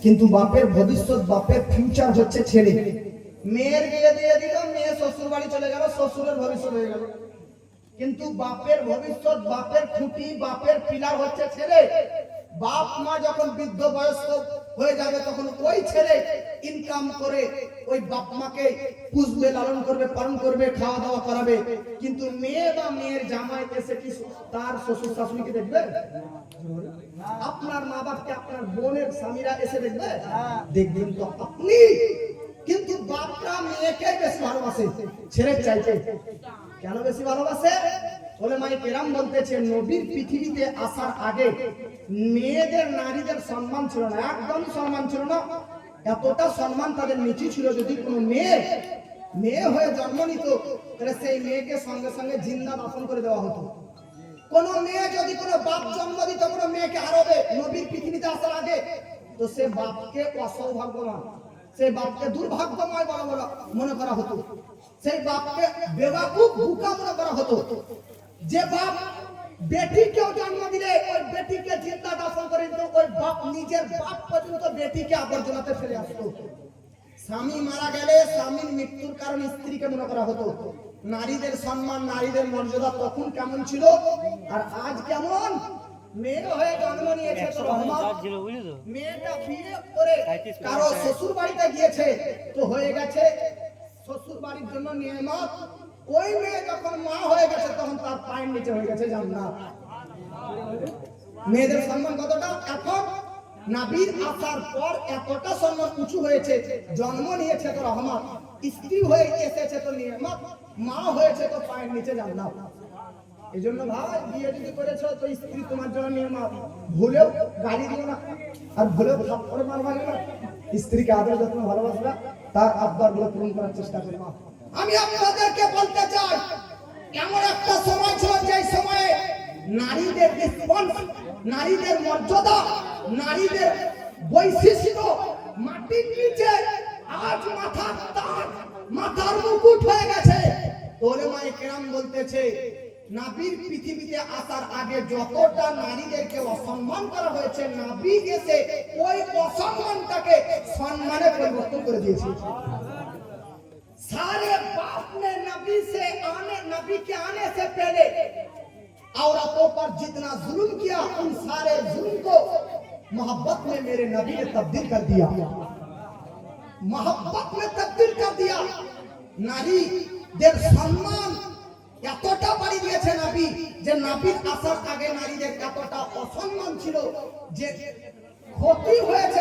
কিন্তু বাপের ভবিষ্যৎ, বাপের ফিউচার হচ্ছে ছেলে। মেয়ের বিয়ে দিয়ে দিল, মেয়ে শ্বশুর বাড়ি চলে গেল, শ্বশুরের ভবিষ্যৎ হয়ে গেল। কিন্তু বাপের ভবিষ্যৎ, বাপের খুঁটি, বাপের পিলার হচ্ছে ছেলে। বাপ মা যখন বৃদ্ধ বয়স্ক হয়ে যাবে তখন ওই ছেলে ইনকাম করে ওই বাপ মাকে পুষবে, লালন করবে, পালন করবে, খাওয়া দাওয়া করাবে। কিন্তু মেয়ে বা মেয়ের জামাই এসে কি তার শ্বশুর শাশুড়িকে দেখবে? আপনার মা বাপকে আপনার বোনের স্বামীরা এসে দেখবে? দেখবেন তো আপনি। কিন্তু বাপরা মেয়েকে বেশি ভালোবাসে ছেলের চাইতে। কেন বেশি ভালোবাসে? ওলামায়ে কেরাম বলতেছে নবীর পৃথিবীতে আসার আগে মেয়েদের, নারীদের সম্মান ছিল না, একদম সম্মান ছিল না। এতটা সম্মান তাদের নিচে ছিল, যদি কোনো মেয়ে হয়ে জন্ম নিত তাহলে সেই মেয়েকে সঙ্গে সঙ্গে জিন্দা দাফন করে দেওয়া হতো। কোন মেয়ে যদি কোনো বাপ জন্ম দিত কোনো মেয়েকে আরবে নবীর পৃথিবীতে আসার আগে, তো সে বাপকে অসৌভাগ্যবান, সেই বাপকে দুর্ভাগ্যময় বলা মনে করা হতো, সেই বাপকে বেওয়াকুফ বোকা মনে করা হতো। যে বাপ বেটিকেও জন্ম দিলে ওই বেটিকে জিন্দা দাফন করে দিত, ওই বাপ নিজের বাপ পর্যন্ত বেটিকে আবর্জনাতে ফেলে আসতো। স্বামী মারা গেলে স্বামীর মৃত্যুর কারণ স্ত্রীকে মনে করা হতো। নারীদের সম্মান, নারীদের মর্যাদা তখন কেমন ছিল আর আজ কেমন? মেয়ে হয়ে জন্ম নিয়েছে তো রহমত, মেয়েটা বিয়ে করে কারো শ্বশুর বাড়িতে গিয়েছে তো হয়ে গেছে শ্বশুর বাড়ির জন্য নিয়ামত। ওই মেয়ে যখন মা হয়ে গেছে তখন তার পায়ের নিচে হয়ে গেছে জান্নাত। মেয়েদের সম্মান কতটা এখন নবীর আসার পর এতটা সম্মান উঁচু হয়েছে। জন্ম নিয়েছে তো রহমত, স্ত্রী হয়ে এসেছে তো নিয়ামত, মা হয়েছে তো পায়ের নিচে জান্নাত। এই জন্য ভাই বিয়ে যদি করেছো তো স্ত্রী তোমার জন্য নিয়ামত। ভুলেও গালি দিও না, আর ভুলেও থাপ্পড় মারবা না। স্ত্রীকে আদর যত্ন ভালোবাসবা, তার আবদার গুলো পূরণ করার চেষ্টা করবা। আমি আপনাদেরকে বলতে চাই এমন একটা সময় ছিল যে সময়ে নারীদের রেসপন্স, নারীদের মর্যাদা, নারীদের বৈশিষ্ট্য মাটির নিচে আজ মাথার তাজ, মাথার মুকুট হয়ে গেছে। ওলামায়ে কেরাম বলতেছে নবীর পৃথিবীতে আসার আগে যতটা নারীদেরকে অসম্মান করা হয়েছে, নবী এসে ওই অসম্মানটাকে সম্মানে পরিবর্তন করে দিয়েছে। सारे बाप ने नबी से नबी के आने से पहले औरतों पर जितना जुल्म किया उन सारे जुल्म को मोहब्बत में मेरे नबी ने तब्दील कर दिया, मोहब्बत में तब्दील कर दिया। नारी देर सम्मान এতটা বাড়ি দিয়েছে নবী যে নবীর আসার আগে নারীদের এতটা অসম্মান ছিল যে ক্ষতি হয়েছে